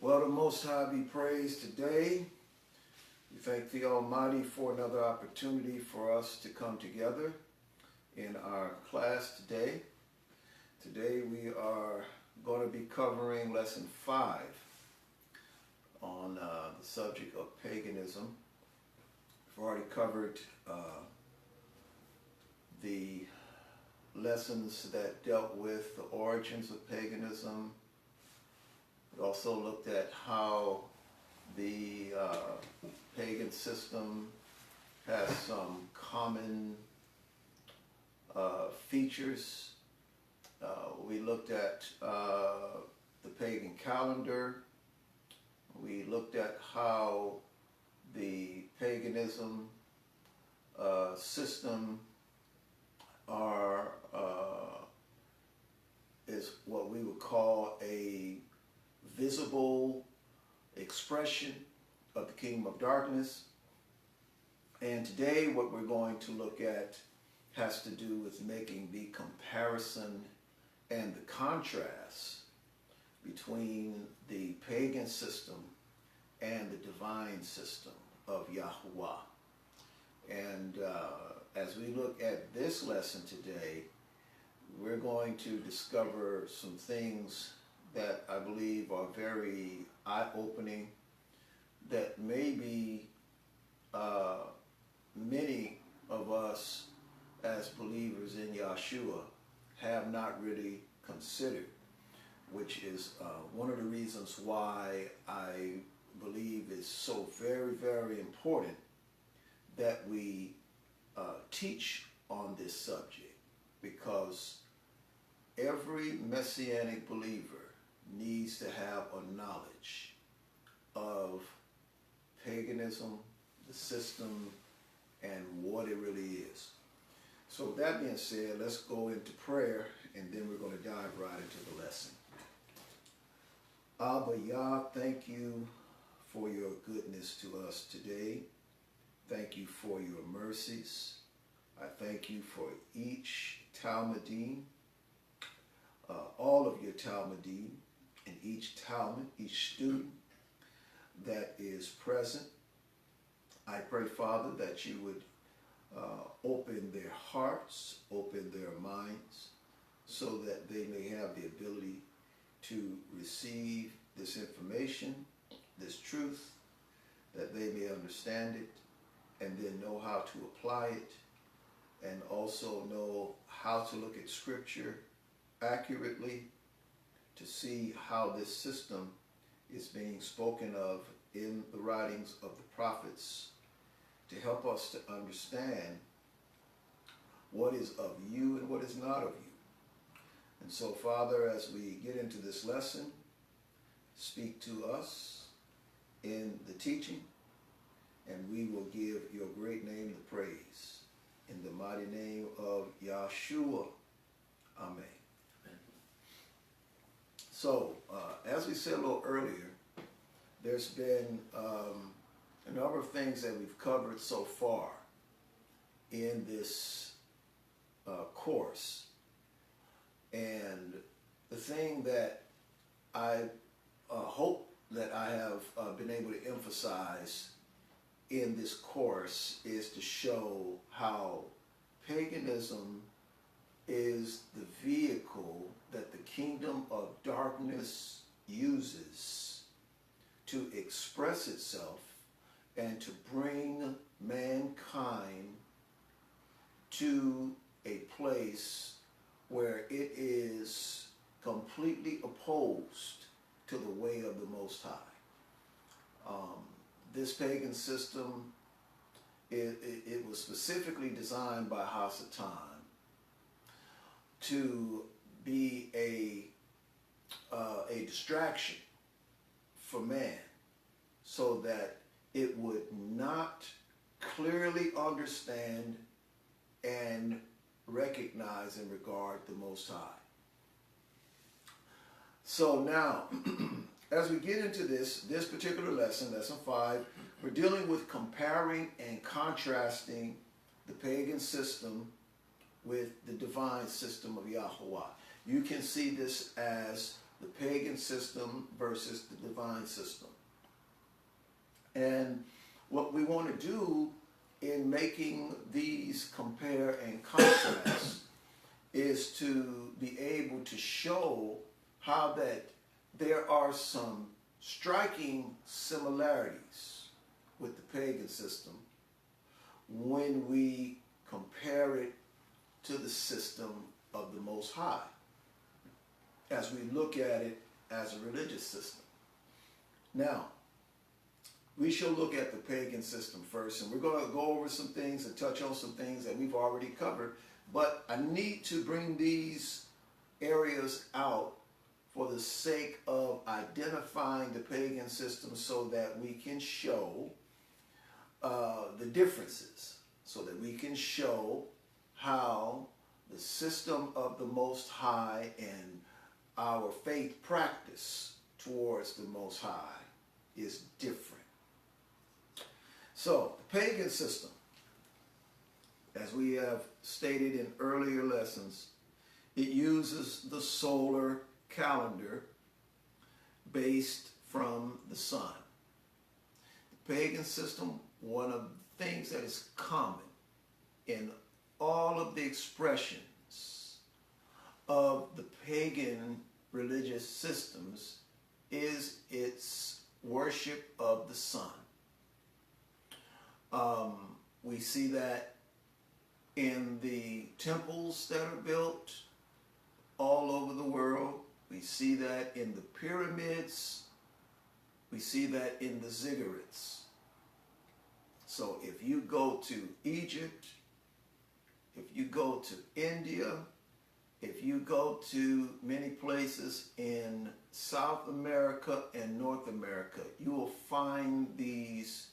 Well, the Most High be praised today. We thank the Almighty for another opportunity for us to come together in our class today. Today we are going to be covering lesson 5 on the subject of paganism. We've already covered the lessons that dealt with the origins of paganism. We also looked at how the pagan system has some common features. We looked at the Pagan Calendar. We looked at how the paganism system is what we would call a visible expression of the kingdom of darkness. And today what we're going to look at has to do with making the comparison and the contrast between the pagan system and the divine system of Yahuwah. And as we look at this lesson today, we're going to discover some things that I believe are very eye-opening, that maybe many of us as believers in Yahshua have not really considered, which is one of the reasons why I believe it's so very, very important that we teach on this subject, because every Messianic believer needs to have a knowledge of paganism, the system, and what it really is. So with that being said, let's go into prayer, and then we're going to dive right into the lesson. Abba Yah, thank you for your goodness to us today. Thank you for your mercies. I thank you for each Talmudim, all of your Talmudim, and each Talmud, each student that is present. I pray, Father, that you would open their hearts, open their minds, so that they may have the ability to receive this information, this truth, that they may understand it, and then know how to apply it, and also know how to look at Scripture accurately to see how this system is being spoken of in the writings of the prophets, to help us to understand what is of you and what is not of you. And so, Father, as we get into this lesson, speak to us in the teaching, and we will give your great name the praise. In the mighty name of Yahshua. Amen. So, as we said a little earlier, there's been a number of things that we've covered so far in this course. And the thing that I hope that I have been able to emphasize in this course is to show how paganism is the vehicle that the kingdom of darkness uses to express itself and to bring mankind to a place where it is completely opposed to the way of the Most High. This pagan system, it was specifically designed by Hasatan to be a distraction for man, so that it would not clearly understand and recognize and regard the Most High. So now, as we get into this particular lesson, lesson 5, we're dealing with comparing and contrasting the pagan system with the divine system of Yahuwah. You can see this as the pagan system versus the divine system. And what we want to do in making these compare and contrast is to be able to show how that there are some striking similarities with the pagan system when we compare it to the system of the Most High, as we look at it as a religious system. Now, we shall look at the pagan system first, and we're going to go over some things and touch on some things that we've already covered, but I need to bring these areas out for the sake of identifying the pagan system so that we can show the differences, so that we can show how the system of the Most High and our faith practice towards the Most High is different. So, the pagan system, as we have stated in earlier lessons, it uses the solar calendar based from the sun. The pagan system, one of the things that is common in all of the expressions of the pagan religious systems is its worship of the sun. We see that in the temples that are built all over the world. We see that in the pyramids. We see that in the ziggurats. So if you go to Egypt, if you go to India, if you go to many places in South America and North America, you will find these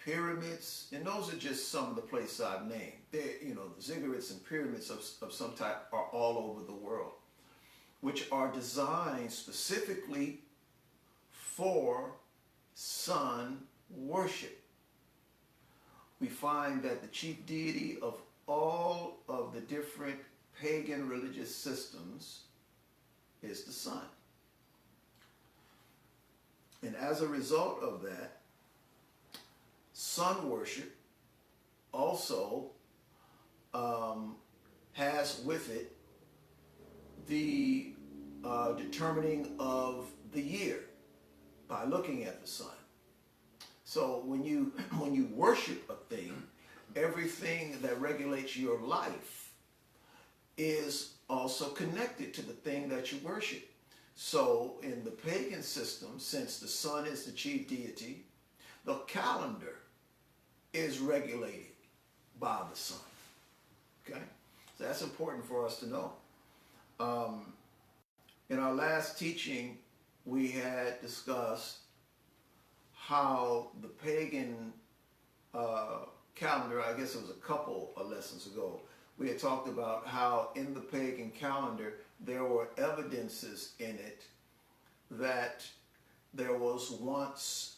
pyramids, and those are just some of the places I've named. They, the ziggurats and pyramids of some type are all over the world, which are designed specifically for sun worship. We find that the chief deity of all of the different pagan religious systems is the sun. And as a result of that, sun worship also has with it the determining of the year by looking at the sun. So when you worship a thing, everything that regulates your life is also connected to the thing that you worship. So in the pagan system, since the sun is the chief deity, the calendar is regulated by the sun. Okay? So that's important for us to know. In our last teaching, we had discussed how the pagan calendar, I guess it was a couple of lessons ago, we had talked about how in the pagan calendar there were evidences in it that there was once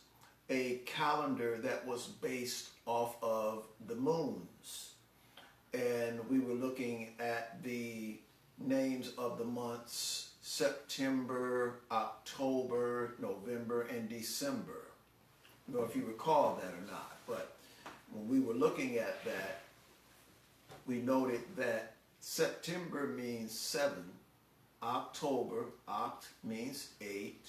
a calendar that was based off of the moons. And we were looking at the names of the months September, October, November, and December. I don't know if you recall that or not, but when we were looking at that, we noted that September means 7, October, oct means 8,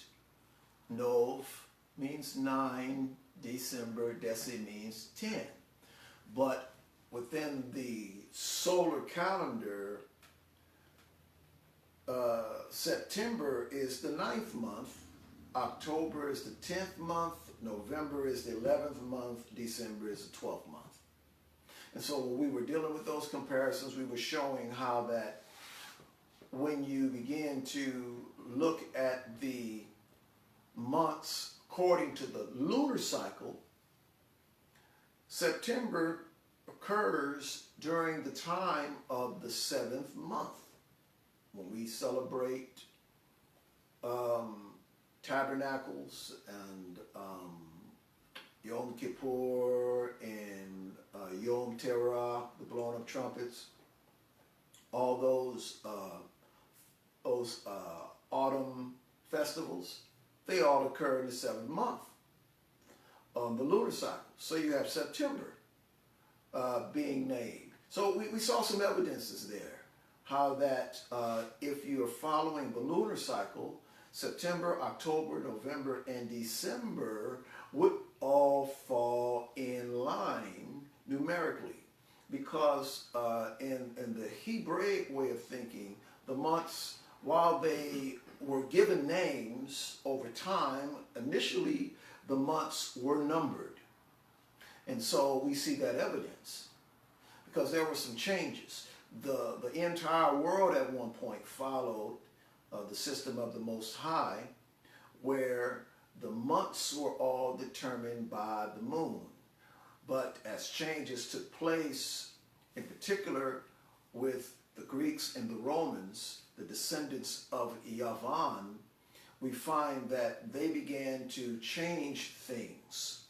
Nov means 9, December, deci means 10. But within the solar calendar, September is the 9th month, October is the 10th month, November is the 11th month, December is the 12th month. And so when we were dealing with those comparisons, we were showing how that when you begin to look at the months according to the lunar cycle, September occurs during the time of the 7th month, when we celebrate tabernacles and Yom Kippur and Yom Teruah, the blowing of trumpets, all those autumn festivals, they all occur in the 7th month on the lunar cycle. So you have September being named. So we saw some evidences there, how that if you are following the lunar cycle, September, October, November, and December would all fall in line numerically. Because in the Hebraic way of thinking, the months, while they were given names over time, initially the months were numbered. And so we see that evidence because there were some changes. The entire world at one point followed the system of the Most High, where the months were all determined by the moon. But as changes took place, in particular with the Greeks and the Romans, the descendants of Yahuwah, we find that they began to change things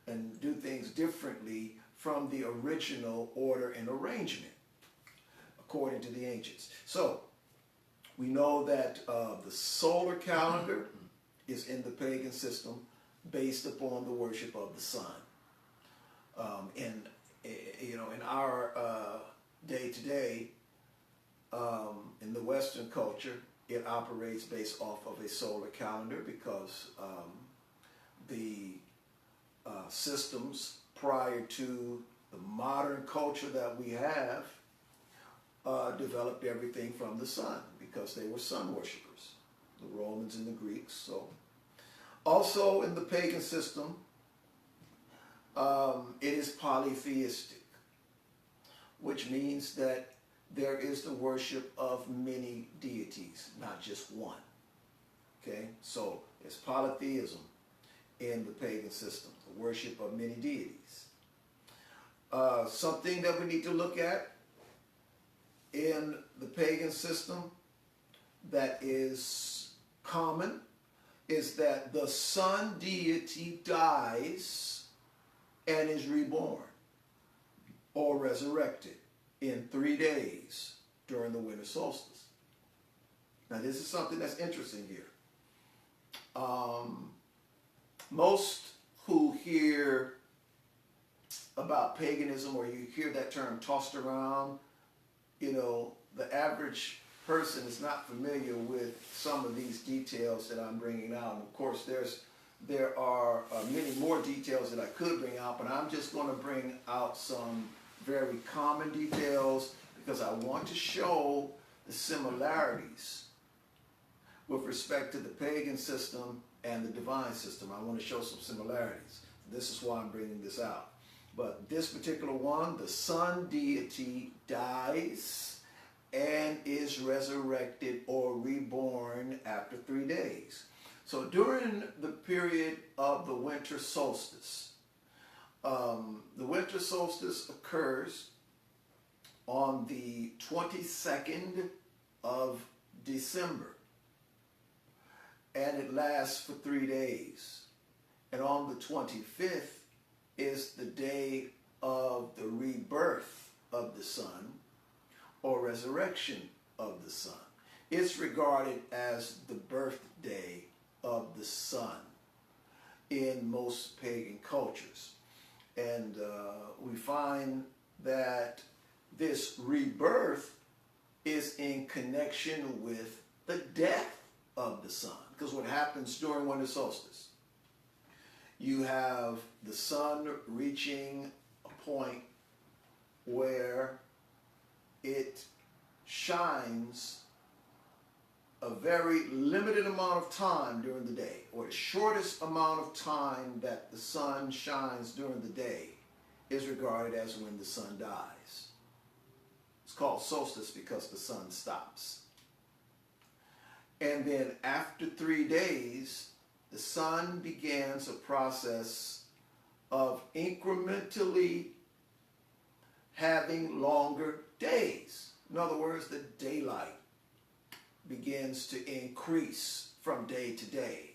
and do things differently from the original order and arrangement, according to the ancients. So we know that the solar calendar is in the pagan system based upon the worship of the sun. In our day-to-day, in the Western culture, it operates based off of a solar calendar because the systems prior to the modern culture that we have developed everything from the sun because they were sun worshippers, the Romans and the Greeks. So, also in the pagan system, it is polytheistic, which means that there is the worship of many deities, not just one. Okay, so it's polytheism in the pagan system, the worship of many deities. Something that we need to look at in the pagan system that is common is that the sun deity dies and is reborn or resurrected in 3 days during the winter solstice. Now this is something that's interesting here. Most who hear about paganism, or you hear that term tossed around, the average person is not familiar with some of these details that I'm bringing out. And of course, there are many more details that I could bring out, but I'm just going to bring out some very common details because I want to show the similarities with respect to the pagan system and the divine system. I want to show some similarities. This is why I'm bringing this out. But this particular one, the sun deity dies and is resurrected or reborn after 3 days. So during the period of the winter solstice, the winter solstice occurs on the 22nd of December, and it lasts for 3 days. And on the 25th is the day of the rebirth of the sun or resurrection of the sun. It's regarded as the birthday of the sun in most pagan cultures. And we find that this rebirth is in connection with the death of the sun. Because what happens during winter solstice? You have the sun reaching a point where it shines a very limited amount of time during the day, or the shortest amount of time that the sun shines during the day is regarded as when the sun dies. It's called solstice because the sun stops. And then after 3 days, the sun begins a process of incrementally having longer days. In other words, the daylight begins to increase from day to day,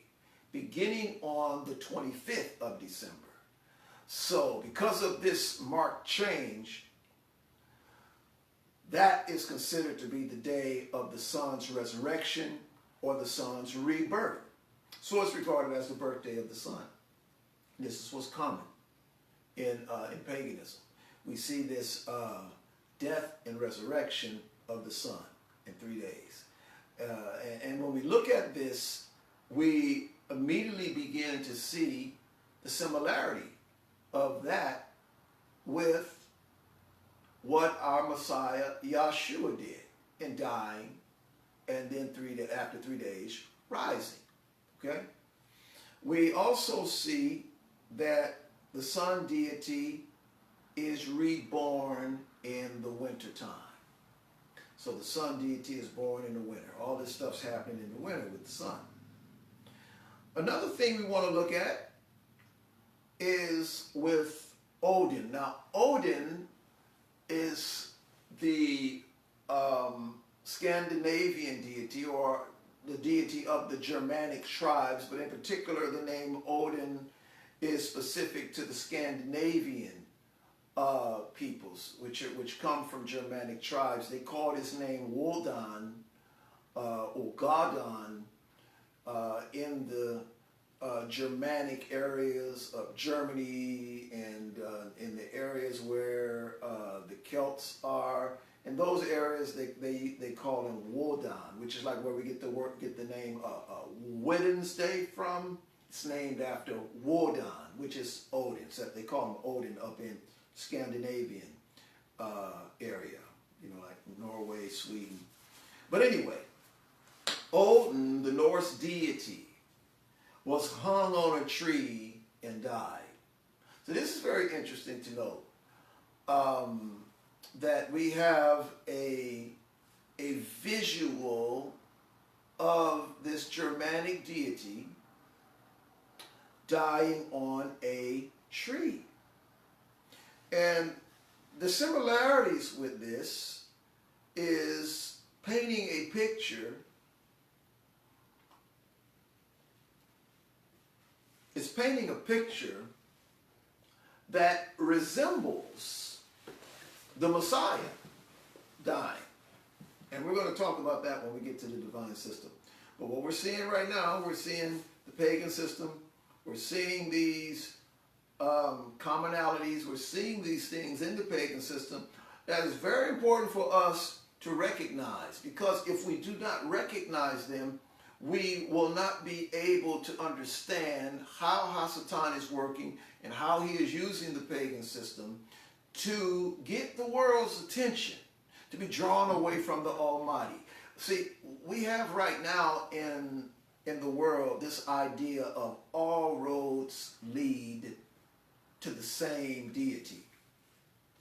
beginning on the 25th of December. So because of this marked change, that is considered to be the day of the sun's resurrection or the sun's rebirth. So it's regarded as the birthday of the sun. This is what's common in paganism. We see this death and resurrection of the sun in 3 days. And when we look at this, we immediately begin to see the similarity of that with what our Messiah Yahuwah did in dying and then after 3 days rising. Okay? We also see that the sun deity is reborn in the wintertime. So the sun deity is born in the winter. All this stuff's happening in the winter with the sun. Another thing we want to look at is with Odin. Now, Odin is the Scandinavian deity, or the deity of the Germanic tribes, but in particular the name Odin is specific to the Scandinavian peoples, which come from Germanic tribes. They called his name Wodan or Godon in the Germanic areas of Germany and in the areas where the Celts are. In those areas, they call him Wodan, which is like where we get the name Wednesday from. It's named after Wodan, which is Odin. So they call him Odin up in Scandinavian area, like Norway, Sweden. But anyway, Odin, the Norse deity, was hung on a tree and died. So this is very interesting to note, that we have a visual of this Germanic deity dying on a tree. And the similarities with this is painting a picture. It's painting a picture that resembles the Messiah dying. And we're going to talk about that when we get to the divine system. But what we're seeing right now, we're seeing the pagan system. We're seeing these commonalities. We're seeing these things in the pagan system that is very important for us to recognize, because if we do not recognize them, we will not be able to understand how Hasatan is working and how he is using the pagan system to get the world's attention, to be drawn away from the Almighty. See, we have right now in the world this idea of all roads lead to the same deity.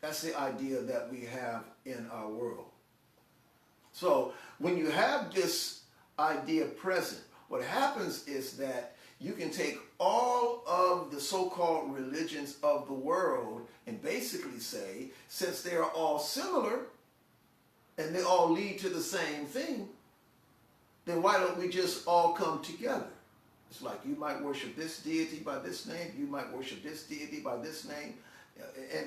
That's the idea that we have in our world. So when you have this idea present, what happens is that you can take all of the so-called religions of the world and basically say, since they are all similar and they all lead to the same thing, then why don't we just all come together? It's like you might worship this deity by this name, you might worship this deity by this name.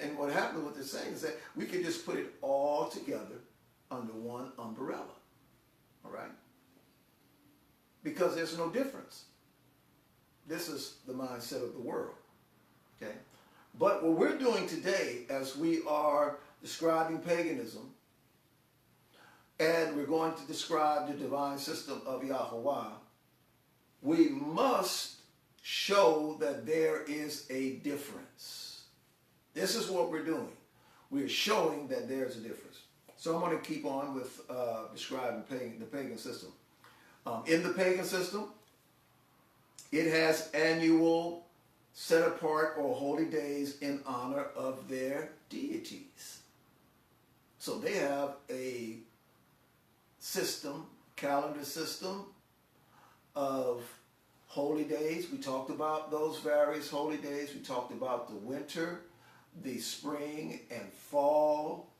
And what happens with this saying is that we can just put it all together under one umbrella. All right? Because there's no difference. This is the mindset of the world. Okay? But what we're doing today, as we are describing paganism, and we're going to describe the divine system of Yahuwah, we must show that there is a difference. This is what we're doing. We're showing that there's a difference. So I'm going to keep on with describing the pagan system. In the pagan system, it has annual set apart or holy days in honor of their deities. So they have a system, calendar system of holy days. We talked about those various holy days. We talked about the winter, the spring and fall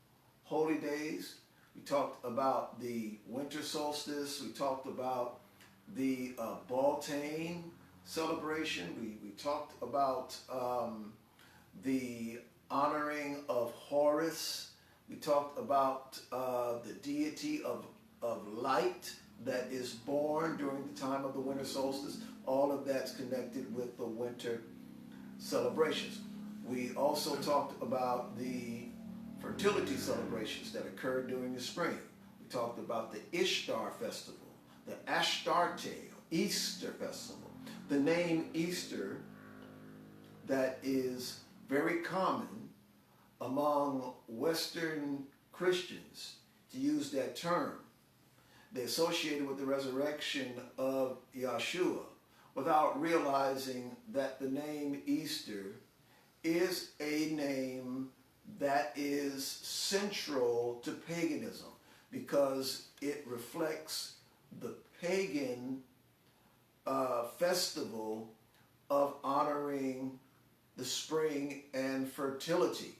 holy days. We talked about the winter solstice. We talked about the Beltane celebration. We talked about the honoring of Horus. We talked about the deity of light that is born during the time of the winter solstice. All of that's connected with the winter celebrations. We also talked about the fertility celebrations that occurred during the spring. We talked about the Ishtar festival, the Ashtarte, Easter festival. The name Easter, that is very common among Western Christians to use that term. They associate it with the resurrection of Yahshua without realizing that the name Easter is a name that is central to paganism because it reflects the pagan festival of honoring the spring and fertility.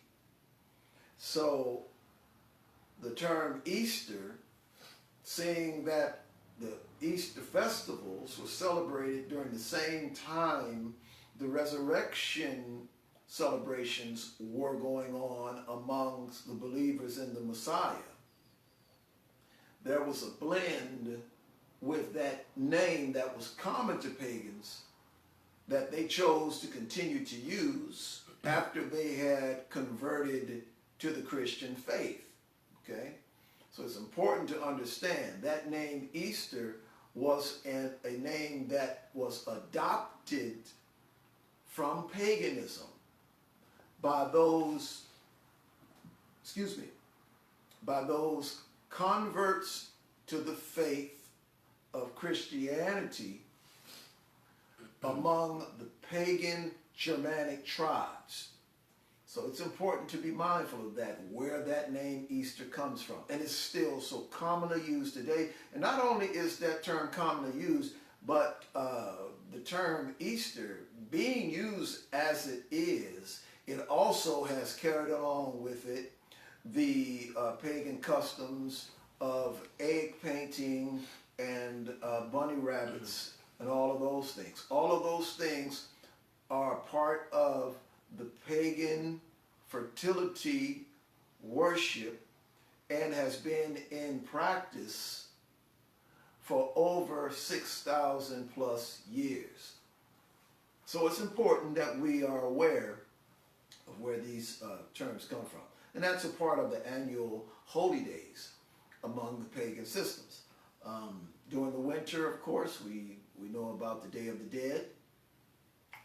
So the term Easter, seeing that the Easter festivals were celebrated during the same time the resurrection celebrations were going on amongst the believers in the Messiah, there was a blend with that name that was common to pagans that they chose to continue to use after they had converted to the Christian faith. Okay? So it's important to understand that name Easter was a name that was adopted from paganism by those, by those converts to the faith of Christianity among the pagan Germanic tribes. So it's important to be mindful of that, where that name Easter comes from. And it's still so commonly used today. And not only is that term commonly used, but the term Easter being used as it is, it also has carried along with it the pagan customs of egg painting and bunny rabbits and all of those things. All of those things are part of the pagan fertility worship and has been in practice for over 6,000 plus years. So it's important that we are aware of where these terms come from. And that's a part of the annual holy days among the pagan systems. During the winter, of course, we know about the Day of the Dead,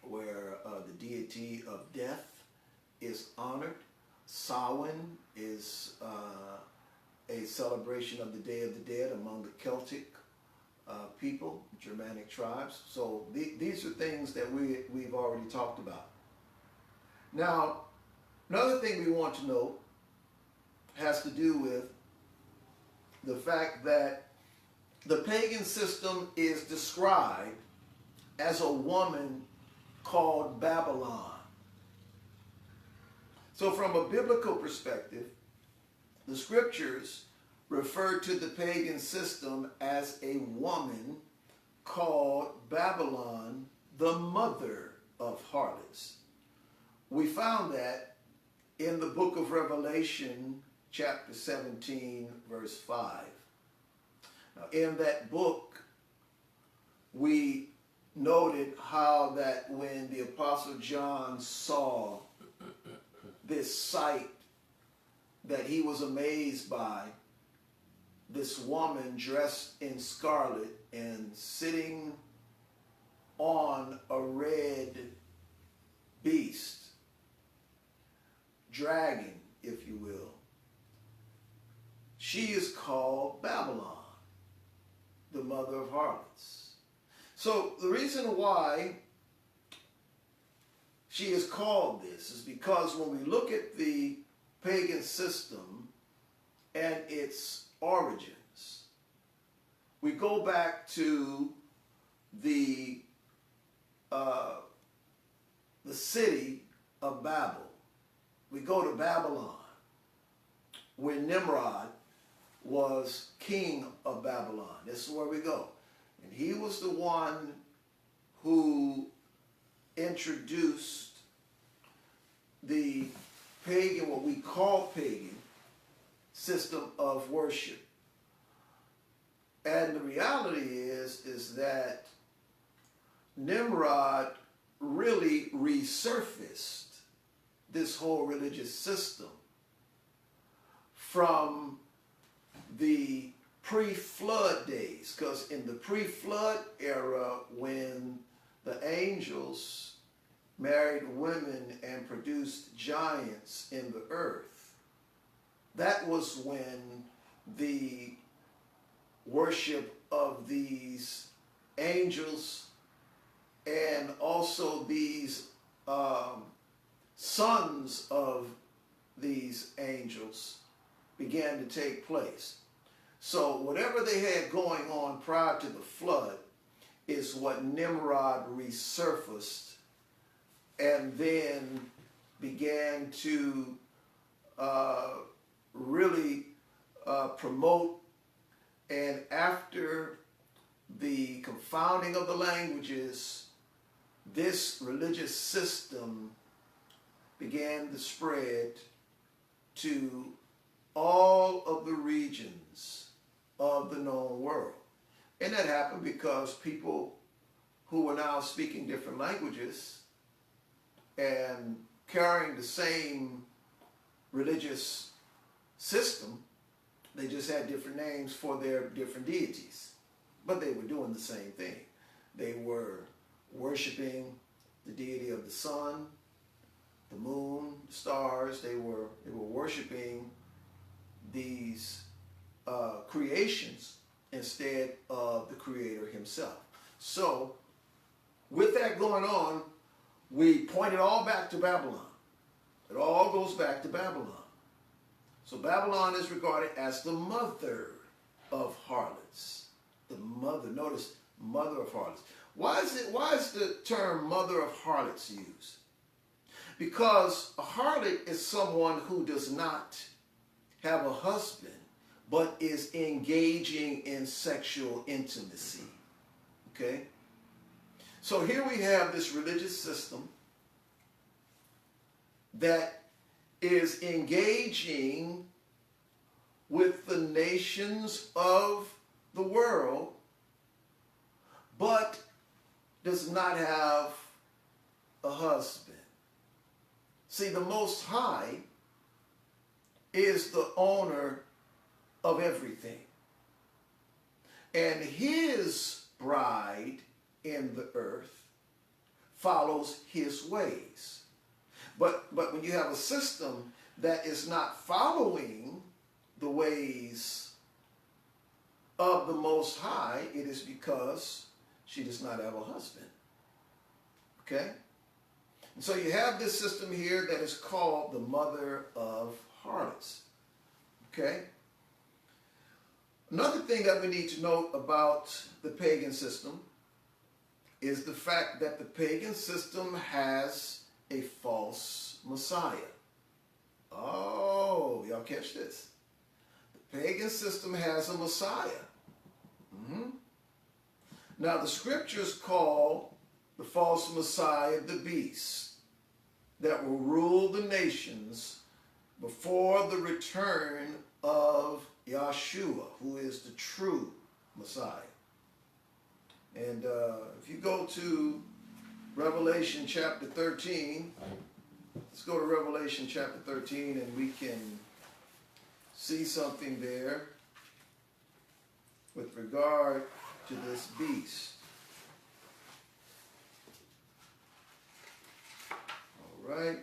where the deity of death is honored. Samhain is a celebration of the Day of the Dead among the Celtic people, Germanic tribes. So these are things that we've already talked about. Now, another thing we want to know has to do with the fact that the pagan system is described as a woman called Babylon. So from a biblical perspective, the scriptures refer to the pagan system as a woman called Babylon, the mother of harlots. We found that in the book of Revelation, chapter 17, verse 5. Now, in that book, we noted how that when the Apostle John saw this sight that he was amazed by, this woman dressed in scarlet and sitting on a red beast, dragon, if you will. She is called Babylon, the mother of harlots. So the reason why she is called this is because when we look at the pagan system and its origins, we go back to the city of Babel. We go to Babylon, where Nimrod was king of Babylon. This is where we go. And he was the one who introduced the pagan, what we call pagan, system of worship. And the reality is that Nimrod really resurfaced this whole religious system from the pre-flood days. Because in the pre-flood era, when the angels married women and produced giants in the earth, that was when the worship of these angels and also these sons of these angels began to take place. So whatever they had going on prior to the flood is what Nimrod resurfaced and then began to really promote. And after the confounding of the languages, this religious system began to spread to all of the regions of the known world. And that happened because people who were now speaking different languages and carrying the same religious system, they just had different names for their different deities. But they were doing the same thing. They were worshiping the deity of the sun, the moon, the stars. They were worshiping these creations instead of the Creator himself. So with that going on, we point it all back to Babylon. It all goes back to Babylon. So Babylon is regarded as the mother of harlots. The mother, notice, mother of harlots. Why is the term mother of harlots used? Because a harlot is someone who does not have a husband, but is engaging in sexual intimacy. Okay? So here we have this religious system that is engaging with the nations of the world, but does not have a husband. See, the Most High is the owner of everything. And his bride in the earth follows his ways. But when you have a system that is not following the ways of the Most High, it is because she does not have a husband. Okay? And so you have this system here that is called the mother of harlots. Okay? Another thing that we need to note about the pagan system is the fact that the pagan system has a false Messiah. Oh, y'all catch this? The pagan system has a Messiah. Now, the scriptures call the false Messiah the beast that will rule the nations before the return of Yahuwah, who is the true Messiah. And if you go to Revelation chapter 13, let's go to Revelation chapter 13 and we can see something there with regard to this beast. All right.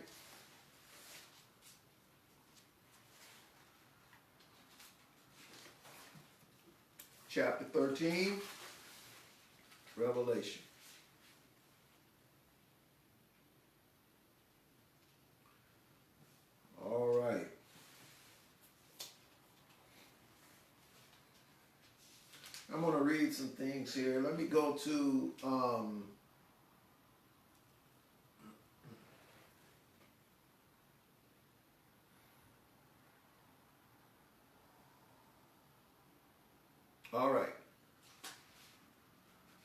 Chapter 13, Revelation. All right. I'm going to read some things here. Let me go to all right.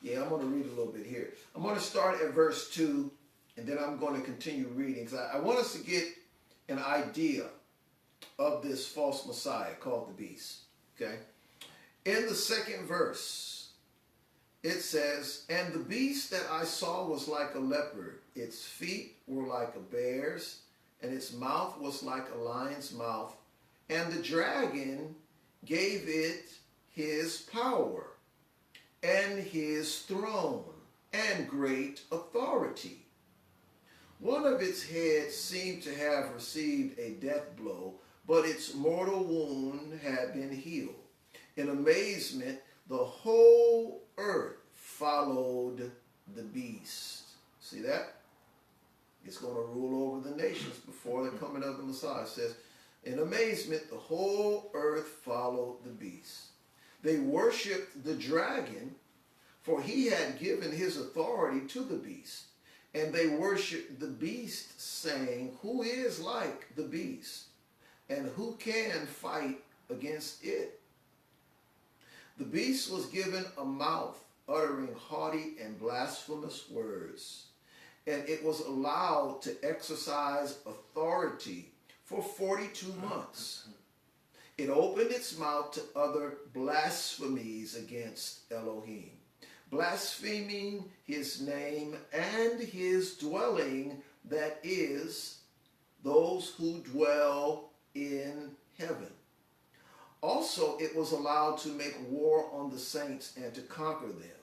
Yeah, I'm going to read a little bit here. I'm going to start at verse 2, and then I'm going to continue reading, because I want us to get an idea of this false Messiah called the beast. Okay? In the second verse, it says, "And the beast that I saw was like a leopard. Its feet were like a bear's, and its mouth was like a lion's mouth. And the dragon gave it his power and his throne and great authority. One of its heads seemed to have received a death blow, but its mortal wound had been healed. In amazement, the whole earth followed the beast." See that? It's going to rule over the nations before the coming of the Messiah. It says, in amazement, the whole earth followed the beast. They worshiped the dragon, for he had given his authority to the beast. And they worshiped the beast, saying, "Who is like the beast? And who can fight against it?" The beast was given a mouth uttering haughty and blasphemous words, and it was allowed to exercise authority for 42 months. It opened its mouth to utter blasphemies against Elohim, blaspheming his name and his dwelling, that is, those who dwell in heaven. Also, it was allowed to make war on the saints and to conquer them.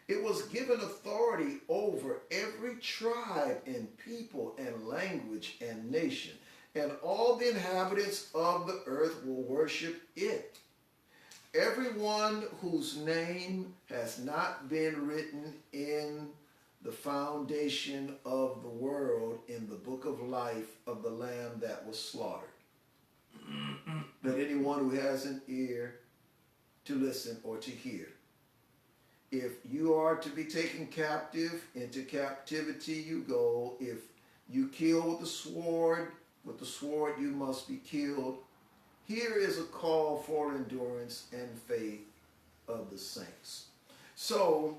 It was given authority over every tribe and people and language and nation, and all the inhabitants of the earth will worship it. Everyone whose name has not been written in the foundation of the world in the book of life of the Lamb that was slaughtered. But anyone who has an ear to listen or to hear. If you are to be taken captive, into captivity you go. If you kill with the sword you must be killed. Here is a call for endurance and faith of the saints. So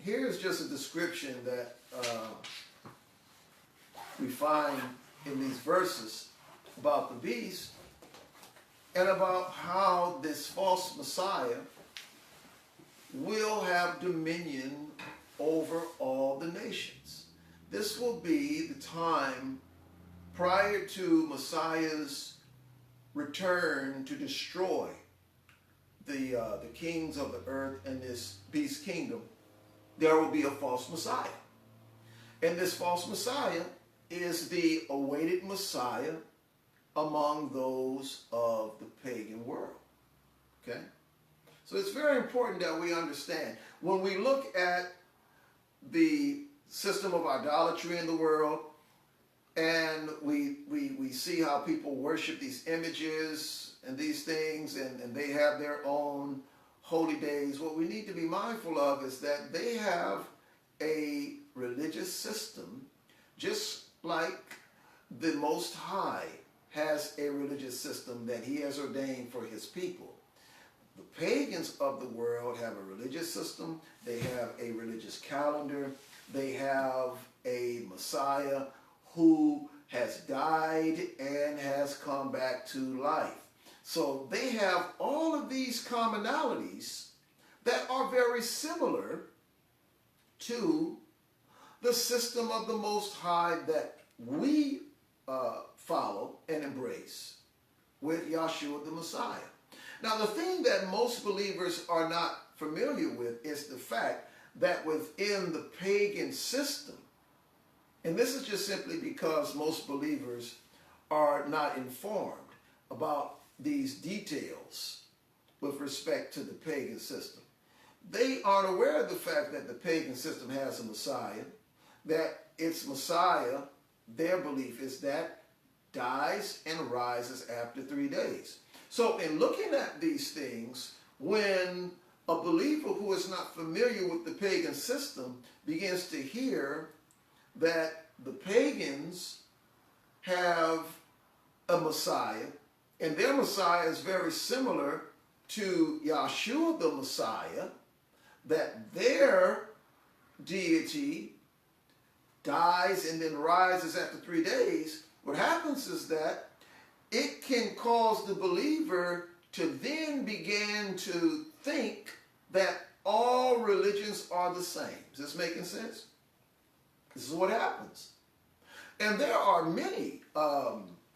here's just a description that we find in these verses about the beast and about how this false Messiah will have dominion over all the nations. This will be the time prior to Messiah's return to destroy the kings of the earth and this beast kingdom. There will be a false Messiah. And this false Messiah is the awaited Messiah among those of the pagan world. Okay? So it's very important that we understand. When we look at the system of idolatry in the world, and we see how people worship these images and these things, and they have their own holy days, what we need to be mindful of is that they have a religious system, just like the Most High has a religious system that he has ordained for his people. The pagans of the world have a religious system. They have a religious calendar. They have a Messiah who has died and has come back to life. So they have all of these commonalities that are very similar to the system of the Most High that we follow and embrace with Yahshua the Messiah. Now, the thing that most believers are not familiar with is the fact that within the pagan system, and this is just simply because most believers are not informed about these details with respect to the pagan system. They aren't aware of the fact that the pagan system has a Messiah, that its Messiah, their belief is that, dies and rises after 3 days. So in looking at these things, when a believer who is not familiar with the pagan system begins to hear that the pagans have a Messiah, and their Messiah is very similar to Yahshua the Messiah, that their deity dies and then rises after 3 days, what happens is that it can cause the believer to then begin to think that all religions are the same. Is this making sense? This is what happens. And there are many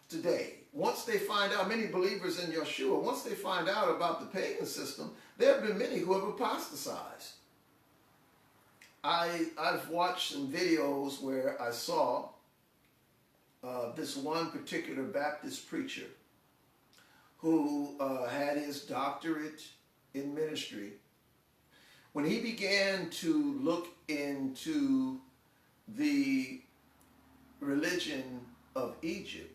today, once they find out, many believers in Yeshua, once they find out about the pagan system, there have been many who have apostatized. I've watched some videos where I saw this one particular Baptist preacher who had his doctorate in ministry. When he began to look into the religion of Egypt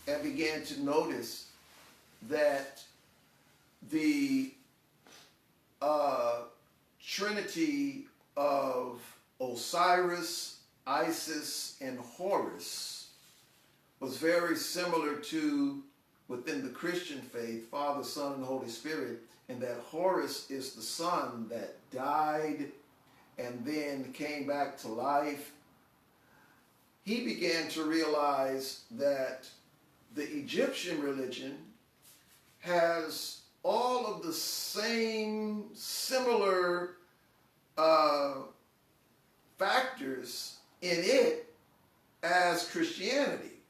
and began to notice that the trinity of Osiris, Isis, and Horus was very similar to, within the Christian faith, Father, Son, and Holy Spirit, and that Horus is the son that died and then came back to life. He began to realize that the Egyptian religion has all of the same similar factors in it as Christianity.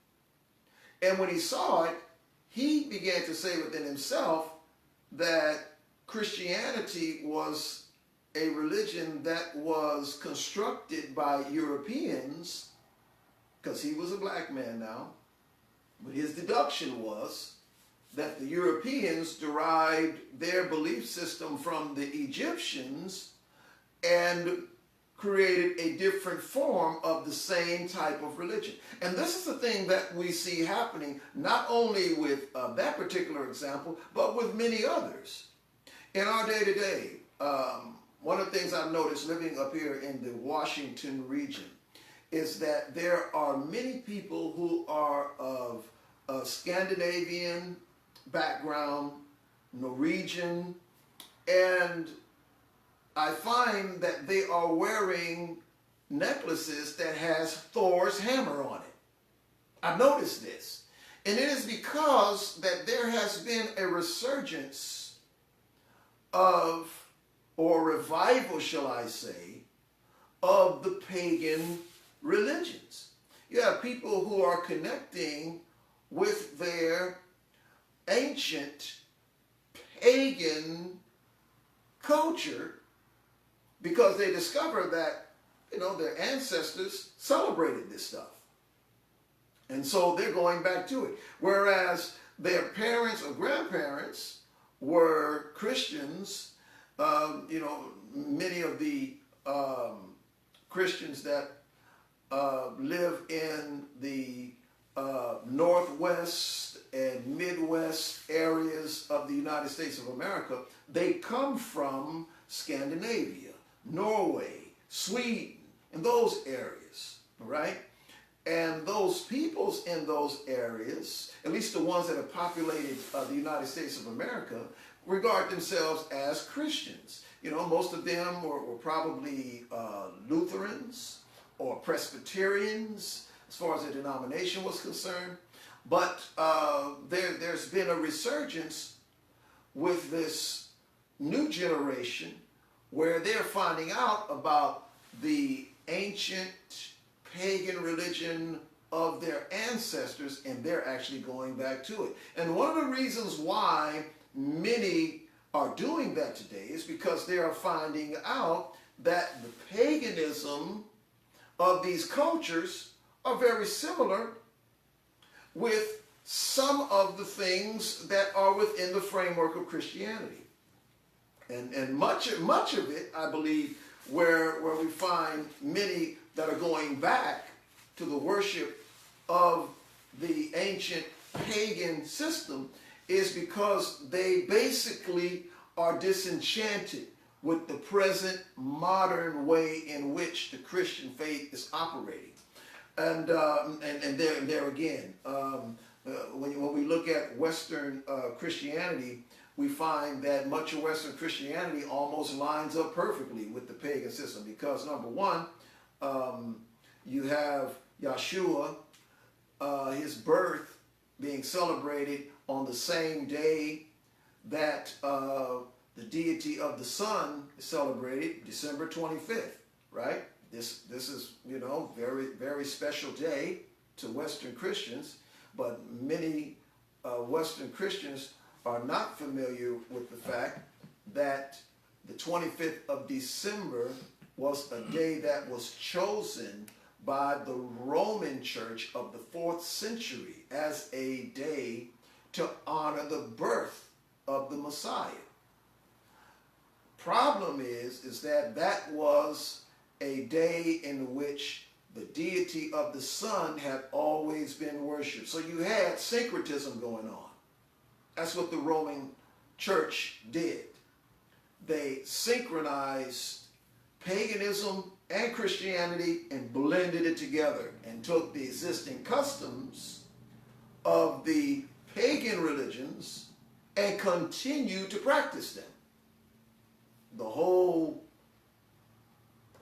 And when he saw it, he began to say within himself that Christianity was a religion that was constructed by Europeans, because he was a black man now, but his deduction was that the Europeans derived their belief system from the Egyptians and created a different form of the same type of religion. And this is the thing that we see happening not only with that particular example, but with many others. In our day-to-day, one of the things I've noticed living up here in the Washington region is that there are many people who are of Scandinavian background, Norwegian, and I find that they are wearing necklaces that has Thor's hammer on it. I've noticed this. And it is because that there has been a resurgence of, or revival, shall I say, of the pagan religions. You have people who are connecting with their ancient pagan culture because they discover that, their ancestors celebrated this stuff. And so they're going back to it. Whereas their parents or grandparents were Christians, many of the Christians that live in the Northwest and Midwest areas of the United States of America, they come from Scandinavia, Norway, Sweden, and those areas, right? And those peoples in those areas, at least the ones that have populated the United States of America, regard themselves as Christians. Most of them were probably Lutherans or Presbyterians, as far as their denomination was concerned. But there's been a resurgence with this new generation where they're finding out about the ancient pagan religion of their ancestors, and they're actually going back to it. And one of the reasons why many are doing that today is because they are finding out that the paganism of these cultures are very similar with some of the things that are within the framework of Christianity. And much of it, I believe, where we find many that are going back to the worship of the ancient pagan system is because they basically are disenchanted with the present modern way in which the Christian faith is operating. And there again, when we look at Western Christianity, we find that much of Western Christianity almost lines up perfectly with the pagan system because, number one, you have Yeshua, his birth being celebrated on the same day that the deity of the sun is celebrated December 25th, right? This is, very, very special day to Western Christians, but many Western Christians are not familiar with the fact that the 25th of December was a day that was chosen by the Roman Church of the 4th century as a day to honor the birth of the Messiah. Problem is that that was a day in which the deity of the sun had always been worshipped. So you had syncretism going on. That's what the Roman Church did. They synchronized paganism and Christianity and blended it together and took the existing customs of the pagan religions and continued to practice them. The whole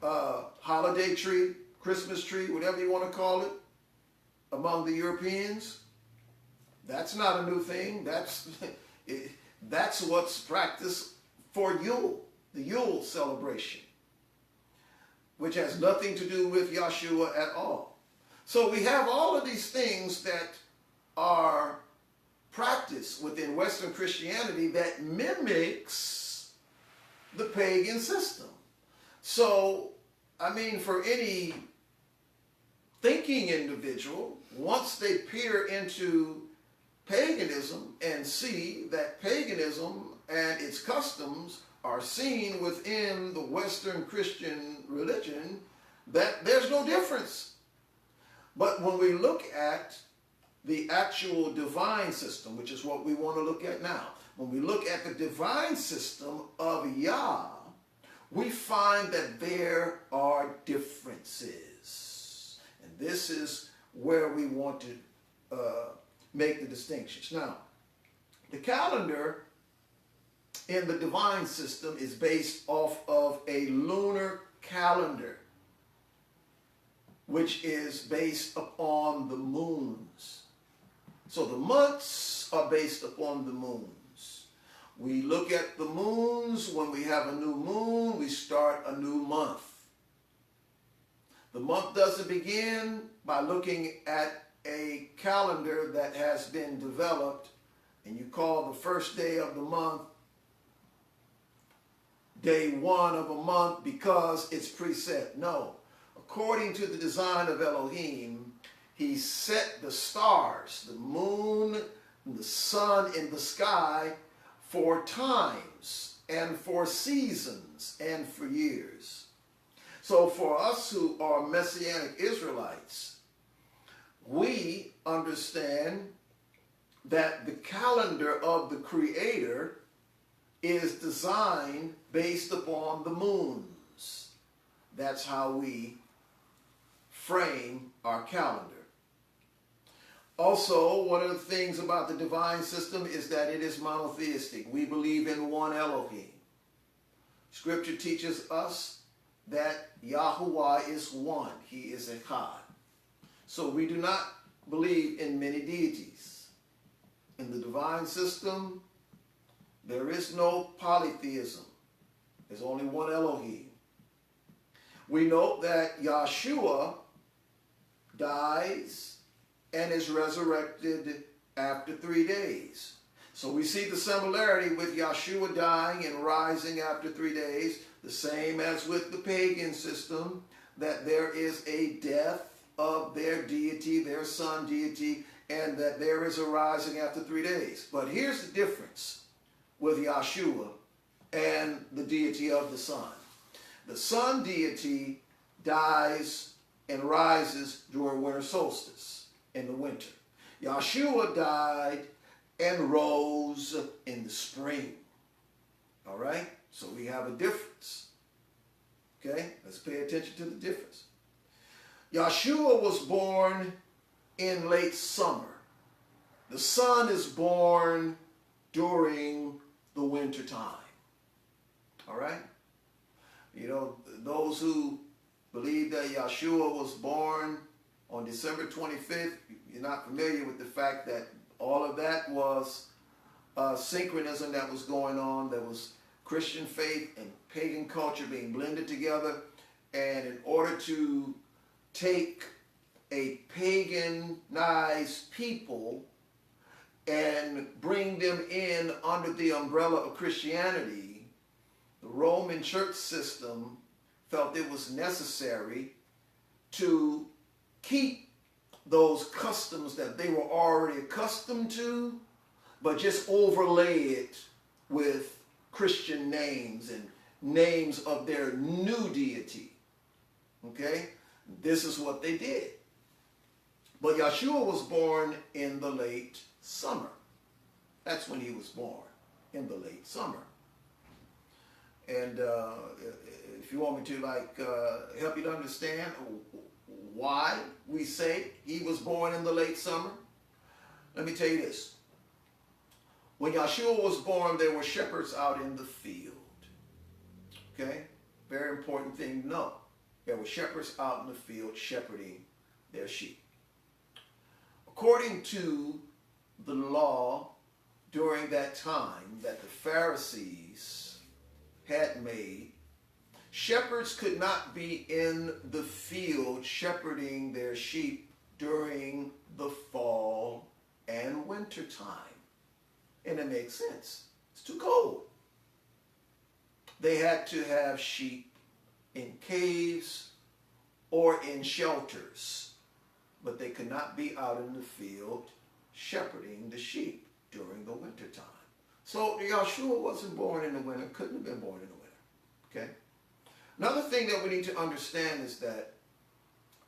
holiday tree, Christmas tree, whatever you want to call it, among the Europeans, that's not a new thing. That's what's practiced for Yule, the Yule celebration, which has nothing to do with Yahuwah at all. So we have all of these things that are practiced within Western Christianity that mimics the pagan system. So, for any thinking individual, once they peer into paganism and see that paganism and its customs are seen within the Western Christian religion, that there's no difference. But when we look at the actual divine system, which is what we want to look at now, when we look at the divine system of Yah, we find that there are differences. And this is where we want to make the distinctions. Now, the calendar in the divine system is based off of a lunar calendar, which is based upon the moons. So the months are based upon the moons. We look at the moons. When we have a new moon, we start a new month. The month doesn't begin by looking at a calendar that has been developed, and you call the first day of the month day 1 of a month because it's preset. No. According to the design of Elohim, he set the stars, the moon, and the sun in the sky for times and for seasons and for years. So for us who are Messianic Israelites, we understand that the calendar of the Creator is designed based upon the moons. That's how we frame our calendar. Also, one of the things about the divine system is that it is monotheistic. We believe in one Elohim. Scripture teaches us that Yahuwah is one. He is Echad. So we do not believe in many deities. In the divine system, there is no polytheism. There's only one Elohim. We note that Yahuwah dies and is resurrected after 3 days. So we see the similarity with Yahuwah dying and rising after 3 days, the same as with the pagan system, that there is a death of their deity, their sun deity, and that there is a rising after 3 days. But here's the difference with Yahuwah and the deity of the sun. The sun deity dies and rises during winter solstice in the winter. Yahuwah died and rose in the spring. All right? So we have a difference. Okay? Let's pay attention to the difference. Yahuwah was born in late summer. The sun is born during the winter time. All right? Those who believe that Yahuwah was born on December 25th, you're not familiar with the fact that all of that was synchronism that was going on. There was Christian faith and pagan culture being blended together. And in order to take a paganized people and bring them in under the umbrella of Christianity, the Roman church system felt it was necessary to keep those customs that they were already accustomed to, but just overlay it with Christian names and names of their new deity. Okay? This is what they did. But Yahuwah was born in the late summer. That's when he was born, in the late summer. And if you want me to help you to understand why we say he was born in the late summer, let me tell you this. When Yahuwah was born, there were shepherds out in the field. Okay? Very important thing to know. There were shepherds out in the field shepherding their sheep. According to the law during that time that the Pharisees had made, shepherds could not be in the field shepherding their sheep during the fall and winter time. And it makes sense. It's too cold. They had to have sheep in caves or in shelters, but they could not be out in the field shepherding the sheep during the winter time. So Yahuwah wasn't born in the winter, couldn't have been born in the winter. Okay? Another thing that we need to understand is that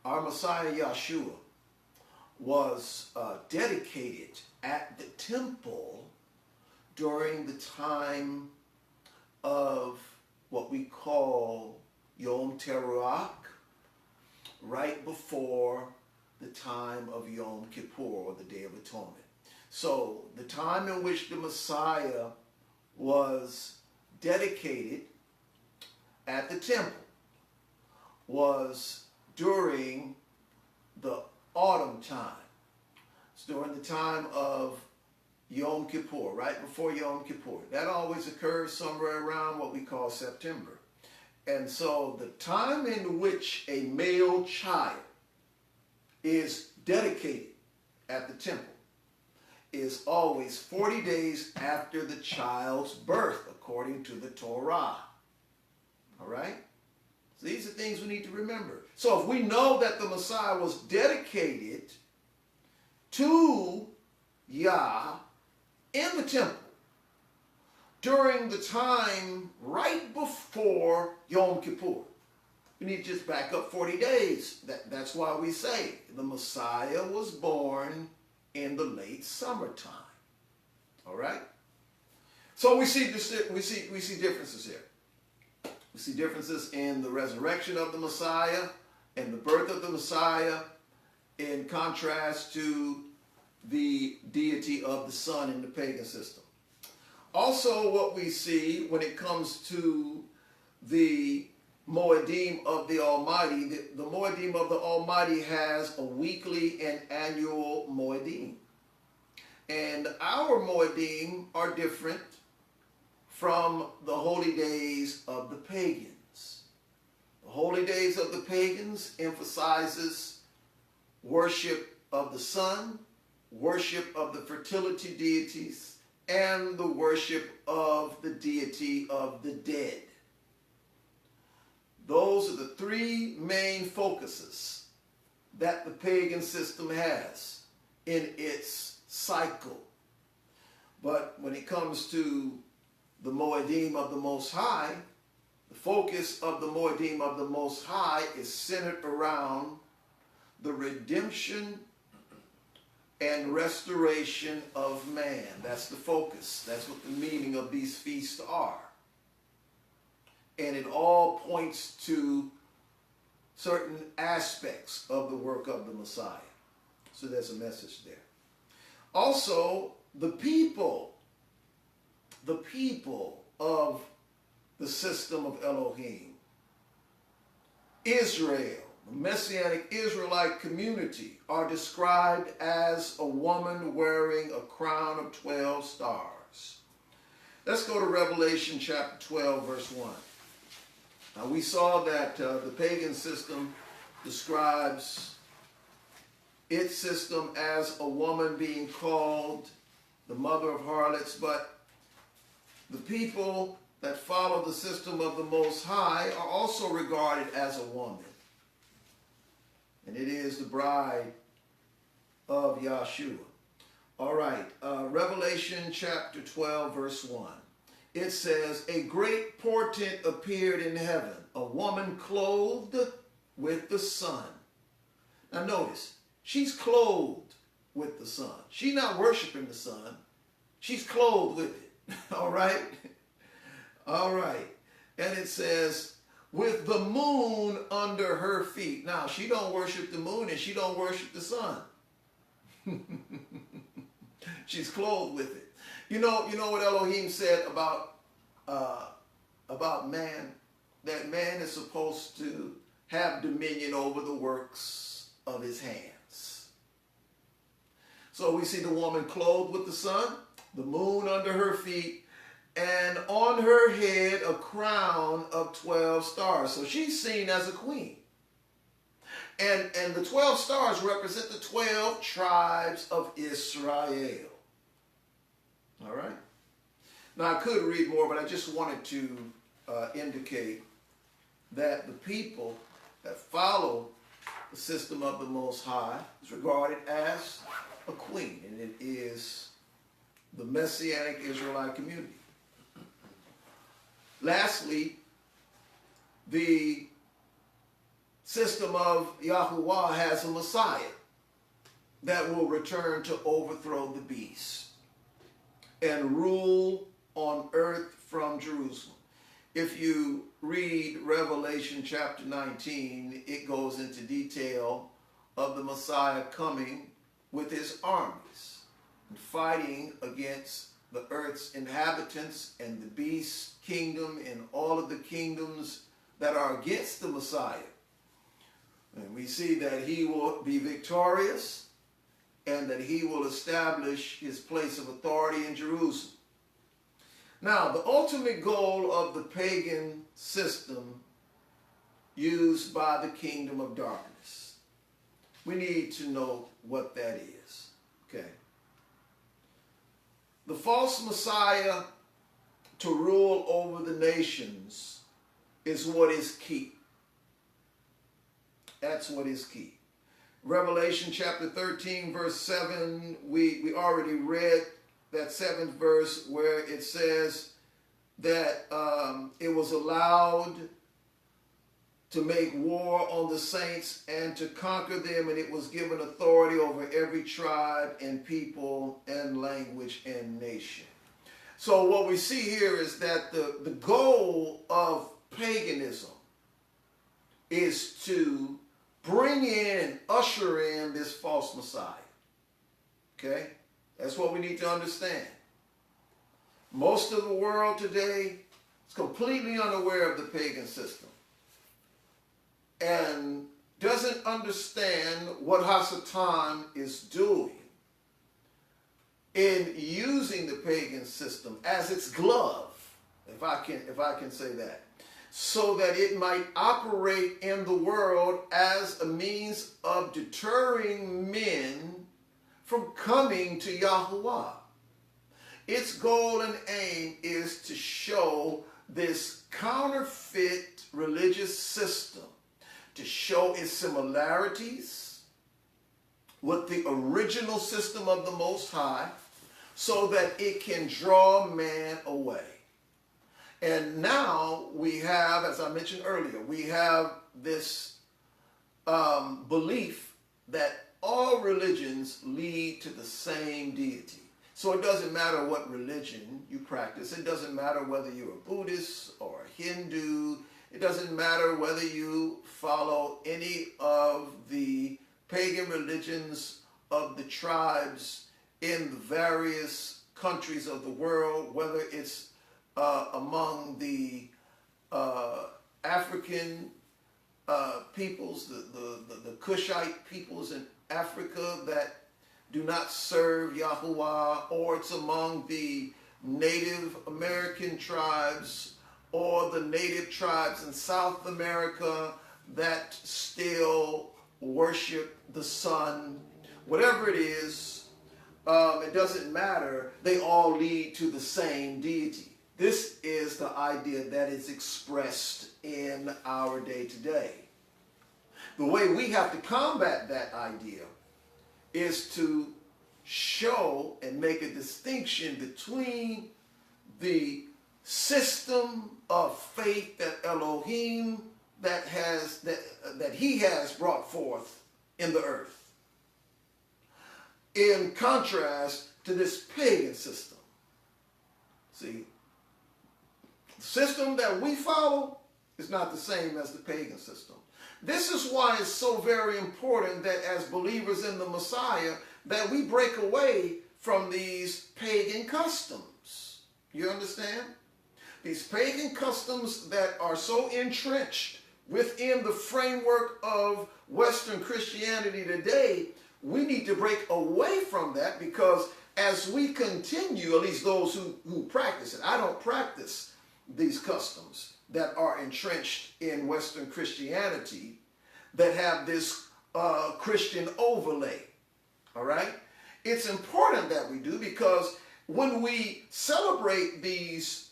our Messiah Yahuwah was dedicated at the temple during the time of what we call Yom Teruah, right before the time of Yom Kippur, or the Day of Atonement. So the time in which the Messiah was dedicated at the temple was during the autumn time. It's during the time of Yom Kippur, right before Yom Kippur. That always occurs somewhere around what we call September. And so the time in which a male child is dedicated at the temple is always 40 days after the child's birth, according to the Torah. All right? So these are things we need to remember. So if we know that the Messiah was dedicated to Yah in the temple during the time right before Yom Kippur, we need to just back up 40 days. That's why we say the Messiah was born in the late summertime. All right? So we see differences here. We see differences in the resurrection of the Messiah and the birth of the Messiah in contrast to the deity of the sun in the pagan system. Also, what we see when it comes to the Moedim of the Almighty, the Moedim of the Almighty has a weekly and annual Moedim. And our Moedim are different from the holy days of the pagans. The holy days of the pagans emphasizes worship of the sun, worship of the fertility deities, and the worship of the deity of the dead. Those are the three main focuses that the pagan system has in its cycle. But when it comes to the Moedim of the Most High, the focus of the Moedim of the Most High is centered around the redemption and restoration of man. That's the focus. That's what the meaning of these feasts are. And it all points to certain aspects of the work of the Messiah. So there's a message there. Also, the people of the system of Elohim, Israel, the Messianic Israelite community, are described as a woman wearing a crown of 12 stars. Let's go to Revelation chapter 12, verse 1. Now we saw that the pagan system describes its system as a woman being called the mother of harlots, but the people that follow the system of the Most High are also regarded as a woman. And it is the bride of Yahshua. All right, Revelation chapter 12, verse 1. It says, a great portent appeared in heaven, a woman clothed with the sun. Now notice, she's clothed with the sun. She's not worshiping the sun. She's clothed with it. All right? All right. And it says, with the moon under her feet. Now, she don't worship the moon and she don't worship the sun. She's clothed with it. You know what Elohim said about man? That man is supposed to have dominion over the works of his hands. So we see the woman clothed with the sun, the moon under her feet, and on her head a crown of 12 stars. So she's seen as a queen. And the 12 stars represent the 12 tribes of Israel. All right? Now, I could read more, but I just wanted to indicate that the people that follow the system of the Most High is regarded as a queen, and it is the Messianic Israelite community. Lastly, the system of Yahuwah has a Messiah that will return to overthrow the beast and rule on earth from Jerusalem. If you read Revelation chapter 19, it goes into detail of the Messiah coming with his armies and fighting against the earth's inhabitants and the beast kingdom and all of the kingdoms that are against the Messiah. And we see that he will be victorious and that he will establish his place of authority in Jerusalem. Now, the ultimate goal of the pagan system used by the kingdom of darkness. We need to know what that is. Okay. The false Messiah to rule over the nations is what is key. That's what is key. Revelation chapter 13, verse 7, we already read that 7th verse where it says that it was allowed to make war on the saints and to conquer them, and it was given authority over every tribe and people and language and nation. So what we see here is that the goal of paganism is to bring in, usher in this false Messiah. Okay? That's what we need to understand. Most of the world today is completely unaware of the pagan system and doesn't understand what Hasatan is doing in using the pagan system as its glove, if I can say that, so that it might operate in the world as a means of deterring men from coming to Yahuwah. Its goal and aim is to show this counterfeit religious system, to show its similarities with the original system of the Most High, so that it can draw man away. And now we have, as I mentioned earlier, we have this belief that all religions lead to the same deity. So it doesn't matter what religion you practice. It doesn't matter whether you're a Buddhist or a Hindu. It doesn't matter whether you follow any of the pagan religions of the tribes in the various countries of the world, whether it's among the African peoples, the Cushite peoples in Africa that do not serve Yahuwah, or it's among the Native American tribes or the native tribes in South America that still worship the sun, whatever it is, it doesn't matter. They all lead to the same deity. This is the idea that is expressed in our day to day. The way we have to combat that idea is to show and make a distinction between the system of faith that Elohim that he has brought forth in the earth, in contrast to this pagan system. See, the system that we follow is not the same as the pagan system. This is why it's so very important that as believers in the Messiah, that we break away from these pagan customs. You understand? These pagan customs that are so entrenched within the framework of Western Christianity today, we need to break away from that, because as we continue, at least those who practice it, I don't practice these customs that are entrenched in Western Christianity that have this Christian overlay. All right? It's important that we do, because when we celebrate these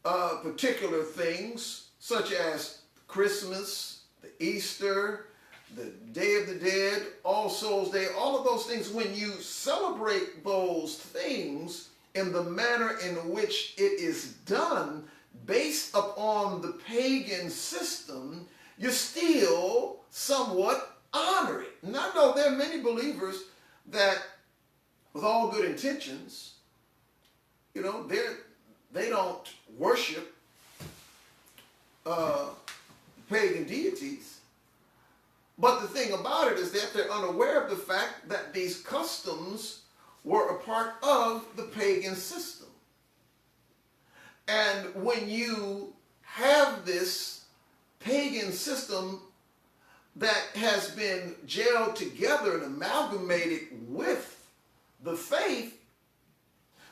particular things, such as Christmas, the Easter, the Day of the Dead, All Souls Day, all of those things, when you celebrate those things in the manner in which it is done based upon the pagan system, you still somewhat honor it. And I know there are many believers that, with all good intentions, you know, they don't worship pagan deities. But the thing about it is that they're unaware of the fact that these customs were a part of the pagan system. And when you have this pagan system that has been gelled together and amalgamated with the faith,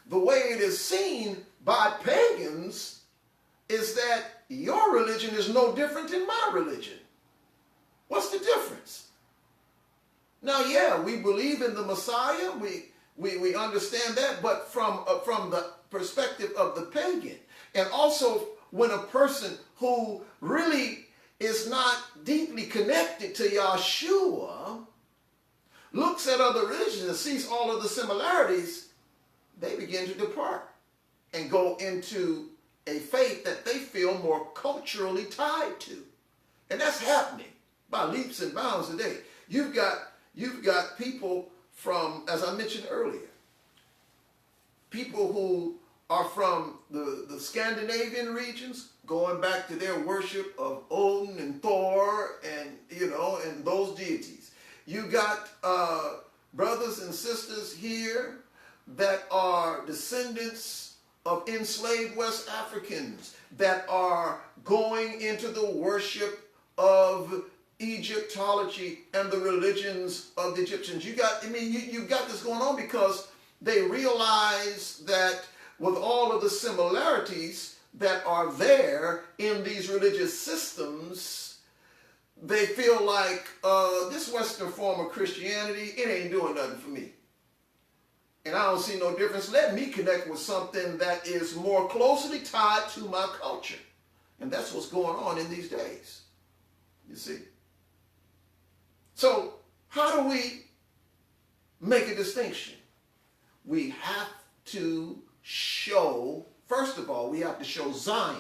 the way it is seen by pagans is that your religion is no different than my religion. What's the difference? Now, yeah, we believe in the Messiah. We understand that, but from the perspective of the pagan. And also, when a person who really is not deeply connected to Yahshua looks at other religions and sees all of the similarities, they begin to depart and go into a faith that they feel more culturally tied to. And that's happening by leaps and bounds today. You've got people from, as I mentioned earlier, people who are from the Scandinavian regions, going back to their worship of Odin and Thor and, and those deities. You got brothers and sisters here that are descendants of enslaved West Africans that are going into the worship of Egyptology and the religions of the Egyptians. You've got this going on because they realize that with all of the similarities that are there in these religious systems, they feel like this Western form of Christianity, it ain't doing nothing for me. And I don't see no difference. Let me connect with something that is more closely tied to my culture. And that's what's going on in these days. You see? So how do we make a distinction? We have to show, first of all, we have to show Zion.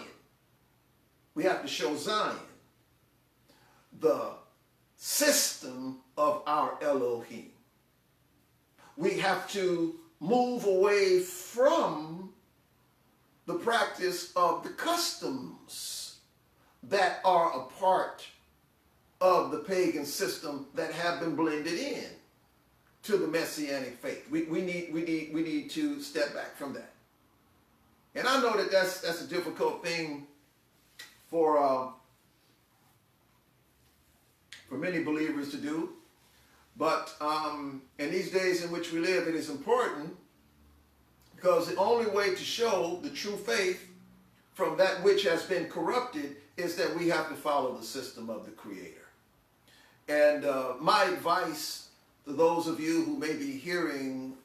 We have to show Zion, the system of our Elohim. We have to move away from the practice of the customs that are a part of the pagan system that have been blended in to the Messianic faith. We need to step back from that. And I know that that's a difficult thing for many believers to do. But in these days in which we live, it is important Because the only way to show the true faith from that which has been corrupted is that we have to follow the system of the Creator. And my advice to those of you who may be hearing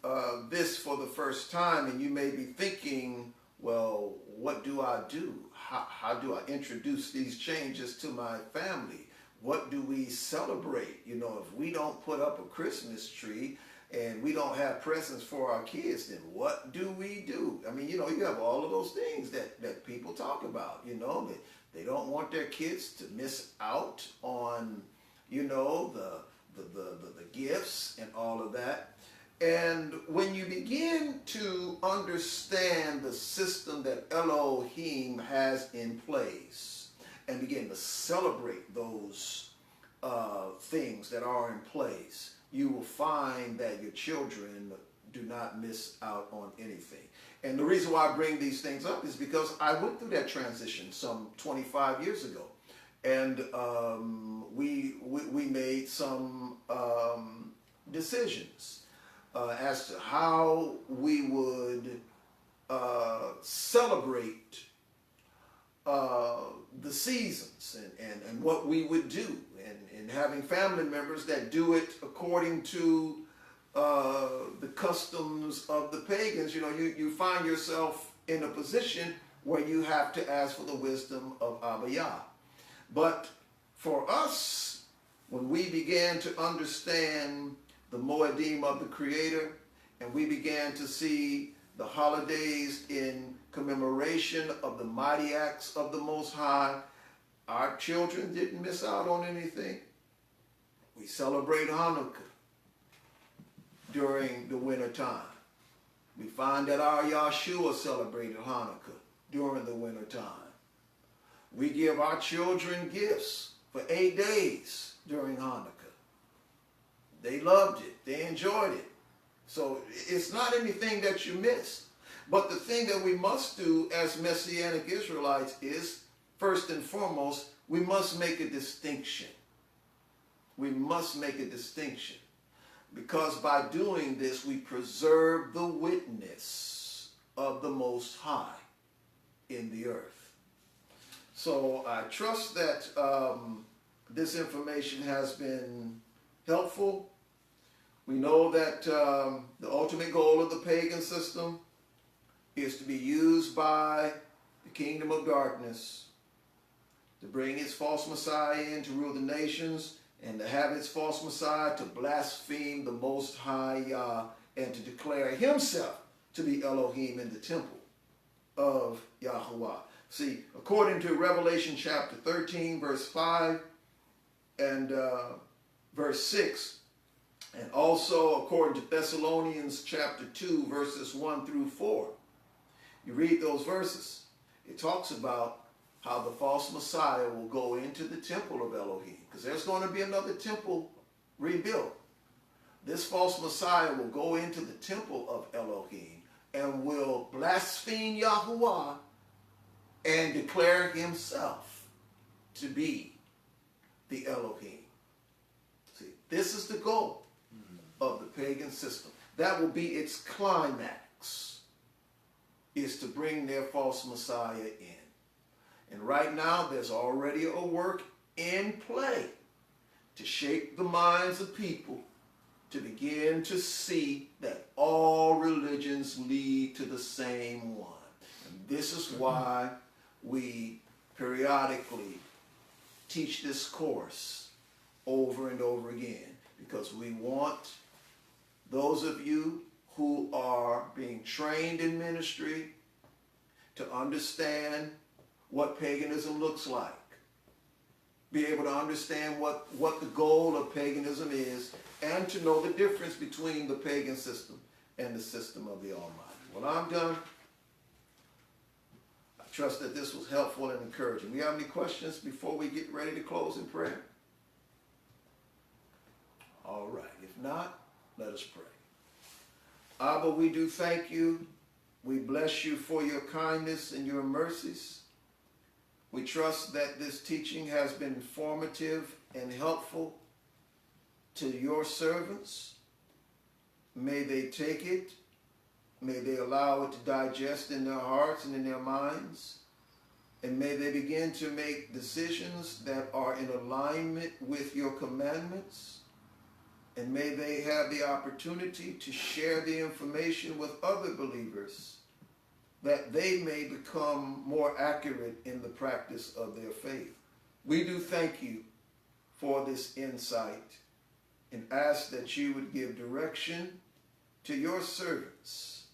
this for the first time, and you may be thinking, well, what do I do? How do I introduce these changes to my family? What do we celebrate? You know, if we don't put up a Christmas tree and we don't have presents for our kids, then what do we do? I mean, you know, you have all of those things that people talk about, you know, that they don't want their kids to miss out on, you know, the gifts and all of that. And when you begin to understand the system that Elohim has in place and begin to celebrate those things that are in place, you will find that your children do not miss out on anything. And the reason why I bring these things up is because I went through that transition some 25 years ago. And we made some decisions as to how we would celebrate the seasons and what we would do, and having family members that do it according to the customs of the pagans. You know, you find yourself in a position where you have to ask for the wisdom of Abba Yah. But for us, when we began to understand the Moedim of the Creator, and we began to see the holidays in commemoration of the mighty acts of the Most High, our children didn't miss out on anything. We celebrate Hanukkah during the winter time. We find that our Yahshua celebrated Hanukkah during the winter time. We give our children gifts for 8 days during Hanukkah. They loved it. They enjoyed it. So it's not anything that you missed. But the thing that we must do as Messianic Israelites is, first and foremost, we must make a distinction. We must make a distinction. Because by doing this, we preserve the witness of the Most High in the earth. So I trust that this information has been helpful. We know that the ultimate goal of the pagan system is to be used by the kingdom of darkness to bring its false Messiah in to rule the nations, and to have its false Messiah to blaspheme the Most High Yah and to declare himself to be Elohim in the temple of Yahuwah. See, according to Revelation chapter 13, verse 5 and verse 6, and also according to Thessalonians chapter 2, verses 1 through 4, you read those verses, it talks about how the false Messiah will go into the temple of Elohim, because there's going to be another temple rebuilt. This false Messiah will go into the temple of Elohim and will blaspheme Yahuwah and declare himself to be the Elohim. See, this is the goal of the pagan system. That will be its climax, is to bring their false Messiah in. And right now, there's already a work in play to shape the minds of people to begin to see that all religions lead to the same one. And this is why we periodically teach this course over and over again, because we want those of you who are being trained in ministry to understand what paganism looks like, be able to understand what the goal of paganism is, and to know the difference between the pagan system and the system of the Almighty. Well, I'm done. I trust that this was helpful and encouraging. We have any questions before we get ready to close in prayer? All right. If not, let us pray. Abba, we do thank you. We bless you for your kindness and your mercies. We trust that this teaching has been informative and helpful to your servants. May they take it, May they allow it to digest in their hearts and in their minds. And may they begin to make decisions that are in alignment with your commandments. And may they have the opportunity to share the information with other believers, that they may become more accurate in the practice of their faith. We do thank you for this insight and ask that you would give direction to your servants,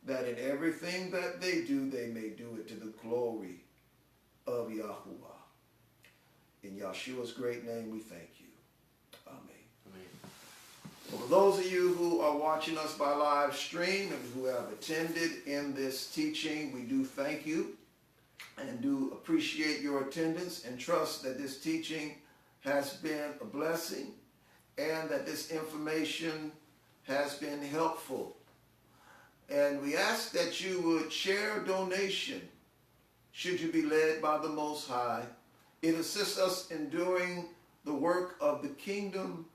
that in everything that they do, they may do it to the glory of Yahuwah. In Yahshua's great name we thank you. Amen. For those of you who are watching us by live stream and who have attended in this teaching, we do thank you and do appreciate your attendance and trust that this teaching has been a blessing and that this information has been helpful. And we ask that you would share a donation should you be led by the Most High. It assists us in doing the work of the kingdom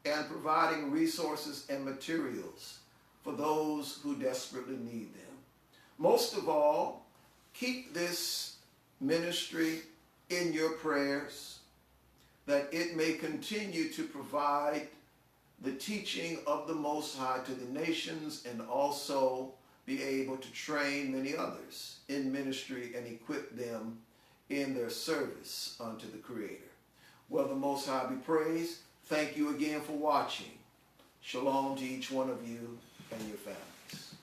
and providing resources and materials for those who desperately need them. Most of all, keep this ministry in your prayers, that it may continue to provide the teaching of the Most High to the nations and also be able to train many others in ministry and equip them in their service unto the Creator. Well, the Most High be praised. Thank you again for watching. Shalom to each one of you and your families.